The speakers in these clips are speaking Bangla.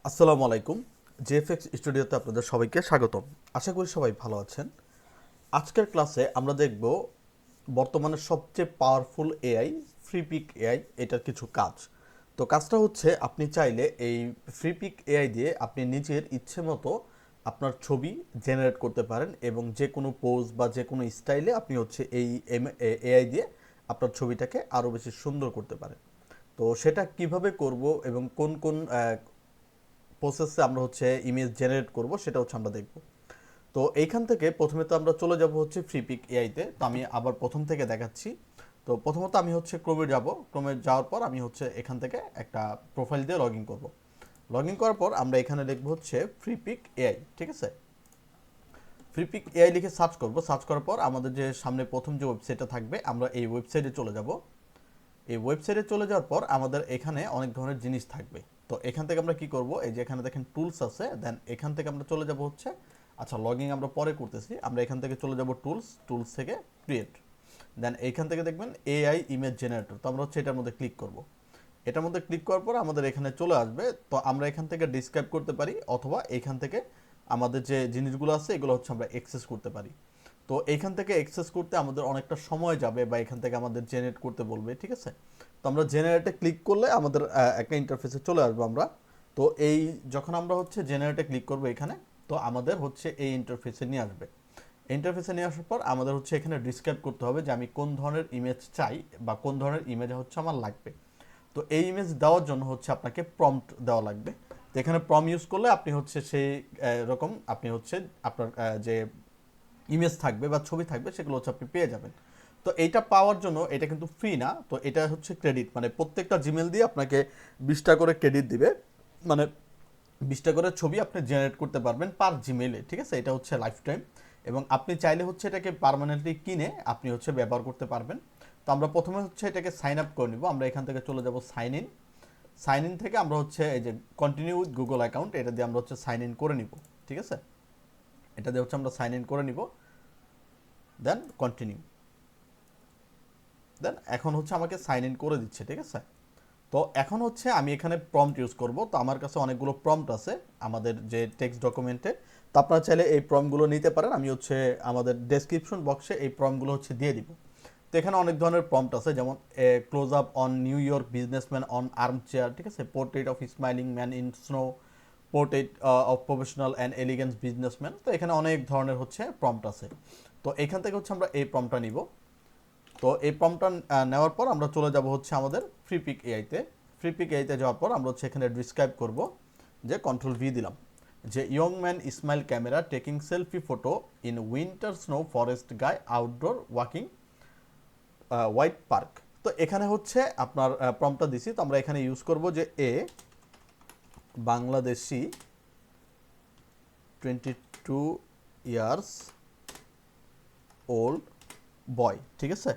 আসসালামু আলাইকুম। জেএফএক্স স্টুডিওতে আপনাদের সবাইকে স্বাগতম। আশা করি সবাই ভালো আছেন। আজকের ক্লাসে আমরা দেখব বর্তমানে সবচেয়ে পাওয়ারফুল এআই ফ্রিপিক এআই এটার কিছু কাজ। তো কাজটা হচ্ছে আপনি চাইলে এই ফ্রিপিক এআই দিয়ে আপনি নিজের ইচ্ছে মতো আপনার ছবি জেনারেট করতে পারেন এবং যে কোনো পোজ বা যে কোনো স্টাইলে আপনি হচ্ছে এই এআই দিয়ে আপনার ছবিটাকে আরও বেশি সুন্দর করতে পারেন। তো সেটা কিভাবে করব এবং কোন কোন প্রসেসে আমরা হচ্ছে ইমেজ জেনারেট করব সেটা হচ্ছে আমরা দেখব। তো এইখান থেকে প্রথমে তো আমরা চলে যাব হচ্ছে ফ্রিপিক এআইতে। তো আমি আবার প্রথম থেকে দেখাচ্ছি। তো প্রথমত আমি হচ্ছে ক্রোমে যাব। ক্রোমে যাওয়ার পর আমি হচ্ছে এখান থেকে একটা প্রোফাইল দিয়ে লগ ইন করবো। লগ ইন করার পর আমরা এখানে লিখবো হচ্ছে ফ্রিপিক এআই, ঠিক আছে। ফ্রিপিক এআই লিখে সার্চ করব। সার্চ করার পর আমাদের যে সামনে প্রথম যে ওয়েবসাইটটা থাকবে আমরা এই ওয়েবসাইটে চলে যাব। এই ওয়েবসাইটে চলে যাওয়ার পর আমাদের এখানে অনেক ধরনের জিনিস থাকবে। তো এখান থেকে আমরা কি করব, এই যে এখানে দেখেন টুলস আছে, দেন এখান থেকে আমরা চলে যাব হচ্ছে, আচ্ছা লগইন আমরা পরে করতেছি, আমরা এখান থেকে চলে যাব টুলস থেকে ক্রিয়েট। দেন এইখান থেকে দেখবেন এআই ইমেজ জেনারেটর, তো আমরা হচ্ছে এটার মধ্যে ক্লিক করব। এটার মধ্যে ক্লিক করার পর আমাদের এখানে চলে আসবে। তো আমরা এখান থেকে ডিসক্রাইব করতে পারি অথবা এখান থেকে আমাদের যে জিনিসগুলো আছে এগুলো হচ্ছে আমরা অ্যাক্সেস করতে পারি। তো এইখান থেকে অ্যাক্সেস করতে আমাদের অনেকটা সময় যাবে বা এখান থেকে আমাদের জেনারেট করতে বলবে, ঠিক আছে। তো আমরা জেনারেটে ক্লিক করলে আমাদের একটা ইন্টারফেসে চলে আসবো আমরা। তো এই যখন আমরা হচ্ছে জেনারেটে ক্লিক করবো এখানে, তো আমাদের হচ্ছে এই ইন্টারফেসে নিয়ে আসবে। ইন্টারফেসে নিয়ে আসার পর আমাদের হচ্ছে এখানে ডিসক্রাইব করতে হবে যে আমি কোন ধরনের ইমেজ চাই বা কোন ধরনের ইমেজ হচ্ছে আমার লাগবে। তো এই ইমেজ দেওয়ার জন্য হচ্ছে আপনাকে প্রম্পট দেওয়া লাগবে। তো এখানে ইউজ করলে আপনি হচ্ছে সেই রকম আপনি হচ্ছে আপনার যে ইমেজ থাকবে বা ছবি থাকবে সেগুলো হচ্ছে আপনি পেয়ে যাবেন। তো এইটা পাওয়ার জন্য এটা কিন্তু ফ্রি না, তো এটা হচ্ছে ক্রেডিট, মানে প্রত্যেকটা জিমেল দিয়ে আপনাকে 20টা করে ক্রেডিট দিবে। মানে 20টা করে ছবি আপনি জেনারেট করতে পারবেন পার জিমেলে, ঠিক আছে। এটা হচ্ছে লাইফ টাইম এবং আপনি চাইলে হচ্ছে এটাকে পার্মানেন্টলি কিনে আপনি হচ্ছে ব্যবহার করতে পারবেন। তো আমরা প্রথমে হচ্ছে এটাকে সাইন আপ করে নিব। আমরা এখান থেকে চলে যাব সাইন ইন। সাইন ইন থেকে আমরা হচ্ছে এই যে কন্টিনিউ উইথ গুগল অ্যাকাউন্ট, এটা দিয়ে আমরা হচ্ছে সাইন ইন করে নিব, ঠিক আছে। এটা দিয়ে হচ্ছে আমরা সাইন ইন করে নিব, দেন কন্টিনিউ। দেন এখন হচ্ছে আমাকে সাইন ইন করে দিচ্ছে, ঠিক আছে। তো এখন হচ্ছে আমি এখানে প্রম্পট ইউজ করব। তো আমার কাছে অনেকগুলো প্রম্পট আছে আমাদের যে টেক্সট ডকুমেন্টে। তো আপনারা চাইলে এই প্রম্পটগুলো নিতে পারেন। আমি হচ্ছে আমাদের ডেসক্রিপশন বক্সে এই প্রম্পটগুলো হচ্ছে দিয়ে দিব। তো এখানে অনেক ধরনের প্রম্পট আছে, যেমন close up on new York businessman on arm chair, ঠিক আছে, portrait of smiling man in snow, portrait of professional and elegance businessman. তো এখানে অনেক ধরনের হচ্ছে প্রম্পট আছে। তো এখান থেকে হচ্ছে আমরা এই প্রম্পটটা নিব। তো এই প্রম্পটটা নেওয়ার পর আমরা চলে যাব হচ্ছে আমাদের ফ্রিপিক এআইতে। ফ্রিপিক এআইতে যাওয়ার পর আমরা হচ্ছে এখানে ডিসক্রাইব করব, যে কন্ট্রোল ভি দিলাম, যে young man smile camera taking selfie photo in winter snow forest guy outdoor walking white park. তো এখানে হচ্ছে আপনার প্রম্পটটা দিছি। তো আমরা এখানে ইউজ করব যে বাংলাদেশি 22 ইয়ার্স ওল্ড বয়, ঠিক আছে।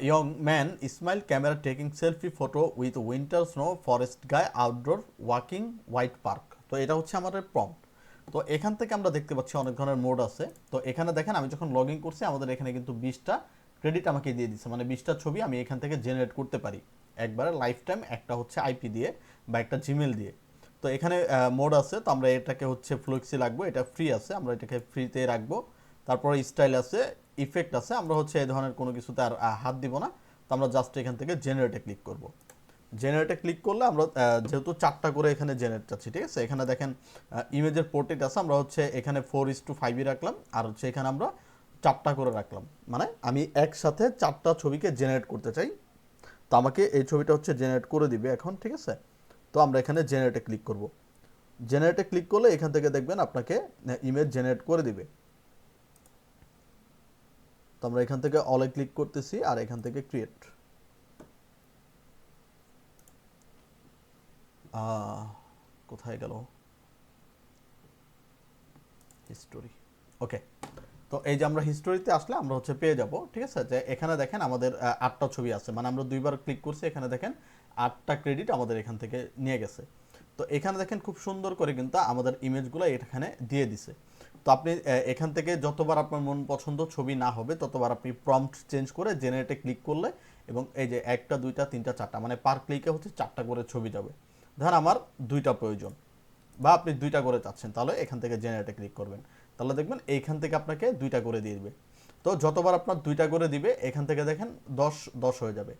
Young man smile camera taking selfie photo with winter snow forest গায়ে আউটডোর ওয়াকিং হোয়াইট পার্ক। তো এটা হচ্ছে আমাদের প্রম্পট। তো এখান থেকে আমরা দেখতে পাচ্ছি অনেক ধরনের মোড আছে। তো এখানে দেখেন আমি যখন লগ ইন করছি আমাদের এখানে কিন্তু 20টা ক্রেডিট আমাকে দিয়ে দিচ্ছে, মানে 20টা ছবি আমি এখান থেকে জেনারেট করতে পারি একবারে লাইফ টাইম, একটা হচ্ছে আইপি দিয়ে বা একটা জিমেল দিয়ে। তো এখানে মোড আছে, তো আমরা এটাকে হচ্ছে ফ্লুক্সি রাখবো, এটা ফ্রি আছে, আমরা এটাকে ফ্রিতে রাখবো। তারপরে স্টাইল আছে, ইফেক্ট আছে, আমরা হচ্ছে এই ধরনের কোনো কিছুতে আর হাত দিব না। তো আমরা জাস্ট এখান থেকে জেনারেটে ক্লিক করব। জেনারেটে ক্লিক করলে আমরা যেহেতু 4টা করে এখানে জেনারেট চাচ্ছি, ঠিক আছে। এখানে দেখেন ইমেজের পোর্ট্রেট আছে, আমরা হচ্ছে এখানে 4:5 রাখলাম, আর হচ্ছে এখানে আমরা 4টা করে রাখলাম, মানে আমি একসাথে 4টা ছবিকে জেনারেট করতে চাই। তো আমাকে এই ছবিটা হচ্ছে জেনারেট করে দিবে এখন, ঠিক আছে। তো আমরা এখানে জেনারেটে ক্লিক করব। জেনারেটে ক্লিক করলে এখান থেকে দেখবেন আপনাকে ইমেজ জেনারেট করে দিবে। তো আমরা এখান থেকে অলে ক্লিক করতেছি আর এখান থেকে ক্রিয়েট। কোথায় গেল হিস্টোরি, ওকে। তো এই যে আমরা হিস্টোরিতে আসলে আমরা হচ্ছে পেয়ে যাব, ঠিক আছে। যে এখানে দেখেন আমাদের 8টা ছবি আছে, মানে আমরা দুইবার ক্লিক করছি, এখানে দেখেন 8টা ক্রেডিট আমাদের এখান থেকে নিয়ে গেছে। তো এখানে দেখেন খুব সুন্দর করে কিন্তু আমাদের ইমেজগুলো এখানে দিয়ে দিছে। তো আপনি এখান থেকে যতবার আপনার মন পছন্দ ছবি না হবে ততবার আপনি প্রম্পট চেঞ্জ করে জেনারেটে ক্লিক করলে, এবং এই যে 1টা 2টা 3টা 4টা, মানে পার ক্লিকে হচ্ছে 4টা করে ছবি যাবে। ধরেন আমার 2টা প্রয়োজন বা আপনি 2টা করে চাচ্ছেন, তাহলে এখান থেকে জেনারেটে ক্লিক করবেন, তাহলে দেখবেন এইখান থেকে আপনাকে 2টা করে দিয়ে দিবে। তো যতবার আপনার 2টা করে দিবে এখান থেকে দেখেন 10 10 হয়ে যাবে।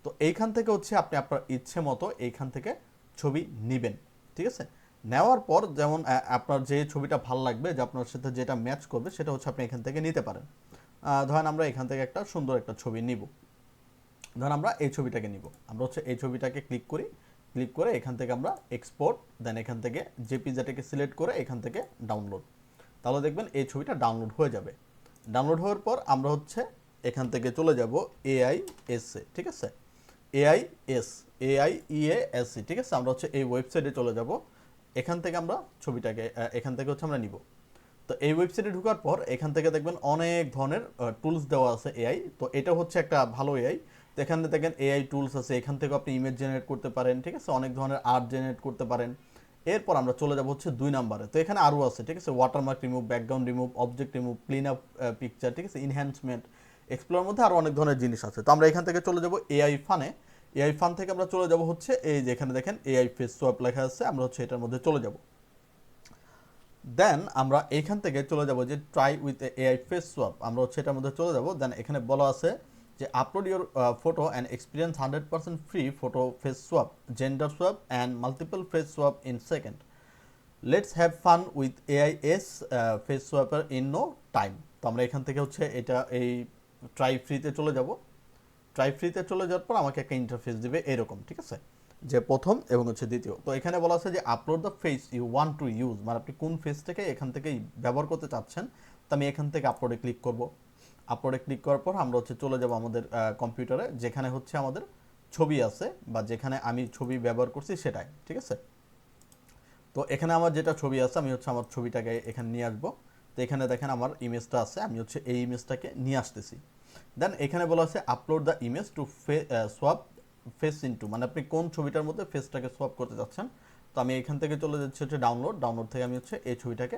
তো এইখান থেকে হচ্ছে আপনি আপনার ইচ্ছে মতো এইখান থেকে ছবি নেবেন, ঠিক আছে। নেওয়ার পর যেমন আপনার যে ছবিটা ভালো লাগবে, যে আপনার সাথে যেটা ম্যাচ করবে, সেটা হচ্ছে আপনি এখান থেকে নিতে পারেন। ধরেন আমরা এখান থেকে একটা সুন্দর একটা ছবি নিব, ধরেন আমরা এই ছবিটাকে নিব, আমরা হচ্ছে এই ছবিটাকে ক্লিক করি, ক্লিক করে এখান থেকে আমরা এক্সপোর্ট, দেন এখান থেকে জেপিজেটাকে সিলেক্ট করে এখান থেকে ডাউনলোড, তাহলে দেখবেন এই ছবিটা ডাউনলোড হয়ে যাবে। ডাউনলোড হওয়ার পর আমরা হচ্ছে এখান থেকে চলে যাব AISA, ঠিক আছে, AIEASC, ঠিক আছে। আমরা হচ্ছে এই ওয়েবসাইটে চলে যাব, এখান থেকে আমরা ছবিটাকে এখান থেকে হচ্ছে আমরা নিব। তো এই ওয়েবসাইটে ঢোকার পর এখান থেকে দেখবেন অনেক ধরনের টুলস দেওয়া আছে এআই, তো এটা হচ্ছে একটা ভালো এআই। তো এখানে দেখেন এআই টুলস আছে, এখান থেকে আপনি ইমেজ জেনারেট করতে পারেন, ঠিক আছে, অনেক ধরনের আর্ট জেনারেট করতে পারেন। এরপর আমরা চলে যাব হচ্ছে 2 নম্বরে, তো এখানে আরও আছে, ঠিক আছে, watermark remove, background remove, object remove, clean up picture, ঠিক আছে, ইনহ্যান্সমেন্ট, এক্সপ্লোর মধ্যে আরও অনেক ধরনের জিনিস আছে। তো আমরা এখান থেকে চলে যাব এআই ফানে, এআই ফান থেকে আমরা চলে যাব হচ্ছে এই যে এখানে দেখেন এআই ফেস সোয়াপ লেখা আছে, আমরা হচ্ছে এটার মধ্যে চলে যাব। দেন আমরা এইখান থেকে চলে যাব যে try with AI face swap, আমরা হচ্ছে এটার মধ্যে চলে যাব। দেন এখানে বলা আছে যে upload your photo and experience 100% free photo face swap, gender swap and multiple face swap in second, let's have fun with AI's face swapper in no time. তো আমরা এখান থেকে হচ্ছে এটা এই ট্রাই ফ্রিতে চলে যাব। ট্রাই ফ্রিতে চলে যাওয়ার পর আমাকে একটা ইন্টারফেস দিবে এরকম, ঠিক আছে, যে প্রথম এবং হচ্ছে দ্বিতীয়। তো এখানে বলা আছে যে upload the face you want to use, মানে আপনি কোন ফেসটাকে এখান থেকে ব্যবহার করতে চাচ্ছেন। তো আমি এখান থেকে আপলোডে ক্লিক করব। আপলোডে ক্লিক করার পর আমরা হচ্ছে চলে যাব আমাদের কম্পিউটারে, যেখানে হচ্ছে আমাদের ছবি আছে বা যেখানে আমি ছবি ব্যবহার করছি সেটাই, ঠিক আছে। তো এখানে আমার যেটা ছবি আছে আমি হচ্ছে আমার ছবিটাকে এখানে নিয়ে আসবো। তো এখানে দেখেন আমার ইমেজটা আছে, আমি হচ্ছে এই ইমেজটাকে নিয়ে আসতেছি। দেন এখানে বলা আছে upload the image to swap face into, মানে আপনি কোন ছবিটার মধ্যে ফেসটাকে সোয়াপ করতে যাচ্ছেন। তো আমি এখান থেকে চলে যাচ্ছি হচ্ছে ডাউনলোড, ডাউনলোড থেকে আমি হচ্ছে এই ছবিটাকে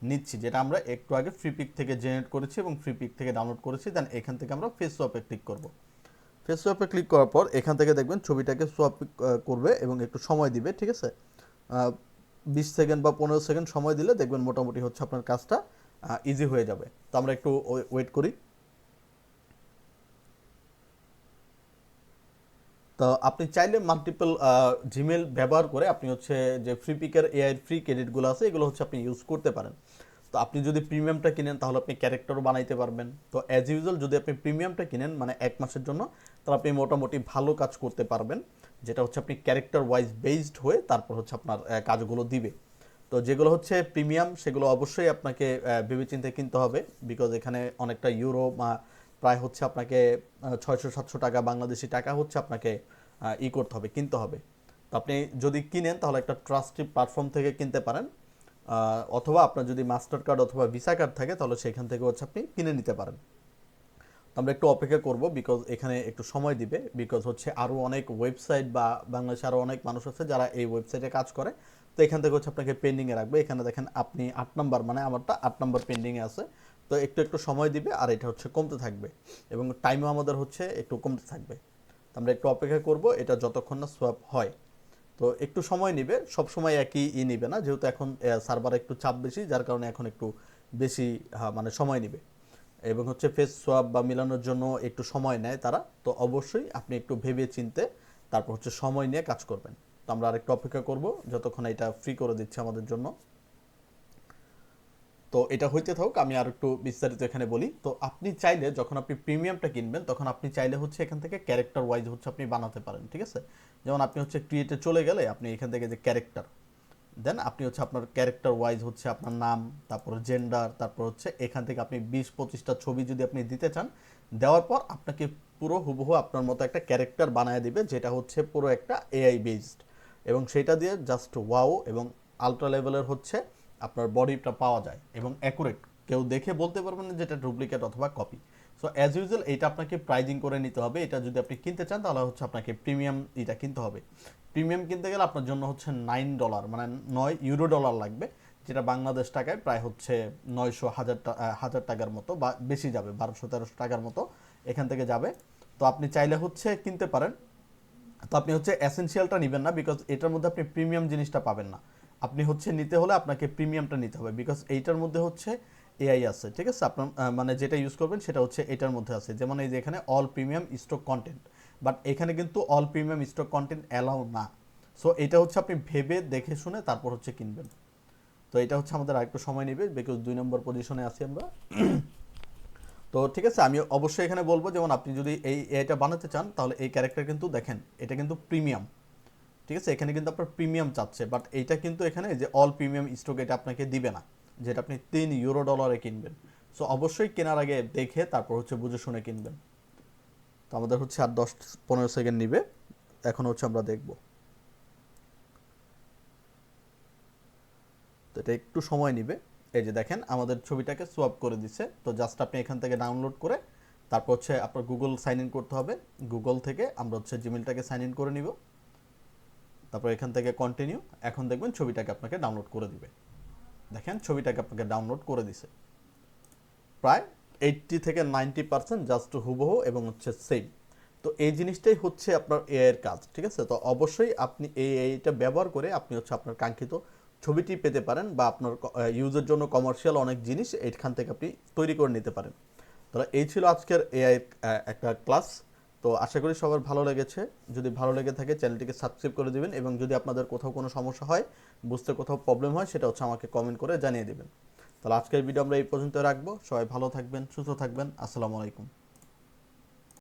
নিচ্ছি, যেটা আমরা একটু আগে ফ্রি পিক থেকে জেনারেট করেছি এবং ফ্রি পিক থেকে ডাউনলোড করেছি। দেন এখান থেকে আমরা ফেস সোয়াপে ক্লিক করব। ফেস সোয়াপে ক্লিক করার পর এখান থেকে দেখবেন ছবিটাকে সোয়াপ করবে এবং একটু সময় দিবে, ঠিক আছে। 20 সেকেন্ড বা 15 সেকেন্ড সময় দিলে দেখবেন মোটামুটি হচ্ছে আপনার কাজটা ইজি হয়ে যাবে। তো আমরা একটু ওয়েট করি। তো আপনি চাইলে মাল্টিপল জিমেল ব্যবহার করে আপনি হচ্ছে যে ফ্রি পিকের এআই ফ্রি ক্রেডিটগুলো আছে এগুলো হচ্ছে আপনি ইউজ করতে পারেন। তো আপনি যদি প্রিমিয়ামটা কিনেন তাহলে আপনি ক্যারেক্টারও বানাইতে পারবেন। তো অ্যাজ ইউজুয়াল যদি আপনি প্রিমিয়ামটা কিনেন মানে 1 মাসের জন্য, তাহলে আপনি মোটামুটি ভালো কাজ করতে পারবেন, যেটা হচ্ছে আপনি ক্যারেক্টার ওয়াইজ বেসড হয়ে তারপর হচ্ছে আপনার কাজগুলো দিবে। তো যেগুলো হচ্ছে প্রিমিয়াম সেগুলো অবশ্যই আপনাকে ভেবেচিন্তে কিনতে হবে, বিকজ এখানে অনেকটা ইউরো প্রায় হচ্ছে আপনাকে 600-700 টাকা বাংলাদেশি টাকা হচ্ছে আপনাকে করতে হবে, কিনতে হবে। তো আপনি যদি কিনেন তাহলে একটা ট্রাস্টেড প্ল্যাটফর্ম থেকে কিনতে পারেন, অথবা আপনার যদি মাস্টার কার্ড অথবা ভিসা কার্ড থাকে তাহলে সেখান থেকে হচ্ছে আপনি কিনে নিতে পারেন। তো আমরা একটু অপেক্ষা করব, বিকজ এখানে একটু সময় দিবে, বিকজ হচ্ছে আরও অনেক ওয়েবসাইট বা বাংলাদেশে আরও অনেক মানুষ আছে যারা এই ওয়েবসাইটে কাজ করে। তো এখান থেকে হচ্ছে আপনাকে পেন্ডিংয়ে রাখবে, এখানে দেখেন আপনি 8 নম্বর, মানে আমারটা 8 নম্বর পেন্ডিংয়ে আছে। তো একটু একটু সময় দিবে আর এটা হচ্ছে কমতে থাকবে এবং টাইমও আমাদের হচ্ছে একটু কমতে থাকবে। তো আমরা একটু অপেক্ষা করব এটা যতক্ষণ না সোয়াপ হয়। তো একটু সময় নেবে, সব সময় একই নেবে না, যেহেতু এখন সার্ভারে একটু চাপ বেশি, যার কারণে এখন একটু বেশি মানে সময় নেবে এবং হচ্ছে ফেস সোয়াপ বা মিলানোর জন্য একটু সময় নেয় তারা। তো অবশ্যই আপনি একটু ভেবে চিনতে তারপর হচ্ছে সময় নিয়ে কাজ করবেন। তো আমরা আরেকটু অপেক্ষা করব যতক্ষণ এটা ফ্রি করে দিচ্ছে আমাদের জন্য। তো এটা হইতে থাকুক, আমি আর একটু বিস্তারিত এখানে বলি। তো আপনি চাইলে যখন আপনি প্রিমিয়ামটা কিনবেন তখন আপনি চাইলে হচ্ছে এখান থেকে ক্যারেক্টার ওয়াইজ হচ্ছে আপনি বানাতে পারেন, ঠিক আছে। যেমন আপনি হচ্ছে ক্রিয়েটে চলে গেলে আপনি এখান থেকে যে ক্যারেক্টার, দেন আপনি হচ্ছে আপনার ক্যারেক্টার ওয়াইজ হচ্ছে আপনার নাম, তারপর জেন্ডার, তারপর হচ্ছে এখান থেকে আপনি 20-25টা ছবি যদি আপনি দিতে চান, দেওয়ার পর আপনাকে পুরো হুবহু আপনার মতো একটা ক্যারেক্টার বানায় দিবে, যেটা হচ্ছে পুরো একটা এআই বেসড, এবং সেটা দিয়ে জাস্ট ওয়াও এবং আলট্রা লেভেলের হচ্ছে আপনার বডিটা পাওয়া যায় এবং অ্যাকুরেট, কেউ দেখে বলতে পারবেন না যেটা ডুপ্লিকেট অথবা কপি। সো অ্যাজ ইউজুয়াল এইটা আপনাকে প্রাইজিং করে নিতে হবে, এটা যদি আপনি কিনতে চান তাহলে হচ্ছে আপনাকে প্রিমিয়াম এটা কিনতে হবে। প্রিমিয়াম কিনতে গেলে আপনার জন্য হচ্ছে $9 মানে $9 লাগবে, যেটা বাংলাদেশ টাকায় প্রায় হচ্ছে 900 হাজার টাকার মতো বা বেশি যাবে, 1200-1300 টাকার মতো এখান থেকে যাবে। তো আপনি চাইলে হচ্ছে কিনতে পারেন। তো আপনি হচ্ছে এসেনশিয়ালটা নেবেন না, বিকজ এটার মধ্যে আপনি প্রিমিয়াম জিনিসটা পাবেন না। আপনি হচ্ছে নিতে হলে আপনাকে প্রিমিয়ামটা নিতে হবে, বিকজ এইটার মধ্যে হচ্ছে এআই আছে, ঠিক আছে। আপনার মানে যেটা ইউজ করবেন সেটা হচ্ছে এটার মধ্যে আছে, যেমন এই যে এখানে all premium stock content, but এখানে কিন্তু all premium stock content allow না। সো এটা হচ্ছে আপনি ভেবে দেখে শুনে তারপর হচ্ছে কিনবেন। তো এটা হচ্ছে আমাদের আরেকটু সময় নেবে, বিকজ 2 নম্বর পজিশনে আছি আমরা। তো ঠিক আছে, আমি অবশ্যই এখানে বলবো, যেমন আপনি যদি এই এআইটা বানাতে চান তাহলে এই ক্যারেক্টার কিন্তু দেখেন এটা কিন্তু প্রিমিয়াম, ঠিক আছে। এখানে কিন্তু আপনার প্রিমিয়াম চাচ্ছে, বাট এইটা কিন্তু এখানে যে অল প্রিমিয়াম স্টক এটা আপনাকে দিবে না, যেটা আপনি $3 কিনবেন। সো অবশ্যই কেনার আগে দেখে তারপর হচ্ছে বুঝে শুনে কিনবেন। তো আমাদের হচ্ছে আর 10-15 সেকেন্ড নিবে, এখন হচ্ছে আমরা দেখব। তো এটা একটু সময় নিবে। এই যে দেখেন আমাদের ছবিটাকে সোয়াপ করে দিচ্ছে। তো জাস্ট আপনি এখান থেকে ডাউনলোড করে তারপর হচ্ছে আপনার গুগল সাইন ইন করতে হবে। গুগল থেকে আমরা হচ্ছে জিমেলটাকে সাইন ইন করে নিব, তারপর এখান থেকে কন্টিনিউ। এখন দেখবেন ছবিটাকে আপনাকে ডাউনলোড করে দিবে। দেখেন ছবিটাকে আপনাকে ডাউনলোড করে দিছে, প্রায় 80 থেকে 90% জাস্ট হুবহু এবং হচ্ছে সেম। তো এই জিনিসটাই হচ্ছে আপনার এআই এর কাজ, ঠিক আছে। তো অবশ্যই আপনি এই এআইটা ব্যবহার করে আপনি হচ্ছে আপনার কাঙ্ক্ষিত ছবিটি পেতে পারেন, বা আপনার ইউজের জন্য কমার্শিয়াল অনেক জিনিস এইখান থেকে আপনি তৈরি করে নিতে পারেন। তাহলে এই ছিল আজকের এআই একটা ক্লাস। তো আশা করি সবার ভালো লেগেছে। যদি ভালো লেগে থাকে চ্যানেলটিকে সাবস্ক্রাইব করে দিবেন, এবং যদি আপনাদের কোথাও কোনো সমস্যা হয়, বুঝতে কোথাও প্রবলেম হয়, সেটা হচ্ছে আমাকে কমেন্ট করে জানিয়ে দেবেন। তাহলে আজকের ভিডিও আমরা এই পর্যন্ত রাখবো। সবাই ভালো থাকবেন, সুস্থ থাকবেন। আসসালামু আলাইকুম।